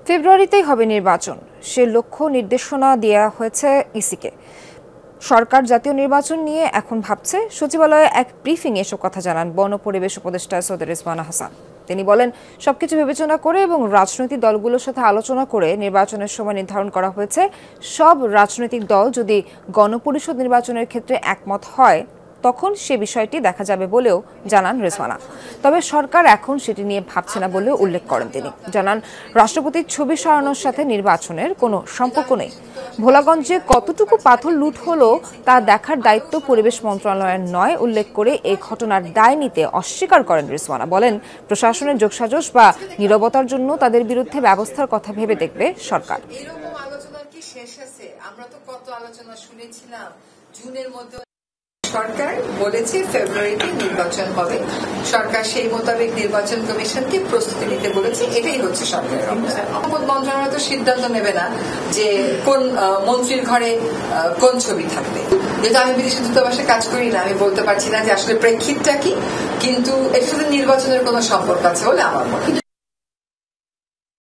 ফেব্রুয়ারিতেই হবে নির্বাচন, সে লক্ষ্য নির্দেশনা দেওয়া হয়েছে ইসিকে। সরকার জাতীয় নির্বাচন নিয়ে এখন ভাবছে। সচিবালয়ে এক ব্রিফিংয়ে এসব কথা জানান বন পরিবেশ উপদেষ্টা সৈয়দ রেজওয়ানা হাসান। তিনি বলেন, সবকিছু বিবেচনা করে এবং রাজনৈতিক দলগুলোর সাথে আলোচনা করে নির্বাচনের সময় নির্ধারণ করা হয়েছে। সব রাজনৈতিক দল যদি গণপরিষদ নির্বাচনের ক্ষেত্রে একমত হয় তখন সে বিষয়টি দেখা যাবে বলেও জানান রেজওয়ানা। তবে সরকার এখন সেটি নিয়ে ভাবছে না বলেও উল্লেখ করেন তিনি। জানান, রাষ্ট্রপতির ছবি সরানোর সাথে নির্বাচনের কোনো সম্পর্ক নেই। ভোলাগঞ্জে কতটুকু পাথর লুট হলো তা দেখার দায়িত্ব পরিবেশ মন্ত্রণালয়ের নয় উল্লেখ করে এই ঘটনার দায় নিতে অস্বীকার করেন রেজওয়ানা। বলেন, প্রশাসনের যোগসাজশ বা নীরবতার জন্য তাদের বিরুদ্ধে ব্যবস্থার কথা ভেবে দেখবে সরকার। আমরা তো কত আলোচনা শুনেছিলাম জুনের মধ্যে সরকার বলেছে ফেব্রুয়ারিতে নির্বাচন হবে। সরকার সেই মোতাবেক নির্বাচন কমিশনকে প্রস্তুতি নিতে বলেছে। এটাই হচ্ছে সরকারের অবস্থান। মন্ত্রণালয় তো সিদ্ধান্ত নেবে না যে কোন মন্ত্রীর ঘরে কোন ছবি থাকবে। যেহেতু আমি বিদেশি দূতাবাসে কাজ করি না, আমি বলতে পারছি না যে আসলে প্রেক্ষিতটা কি, কিন্তু এর সাথে নির্বাচনের কোনো সম্পর্ক আছে বলে আমার মনে হয়।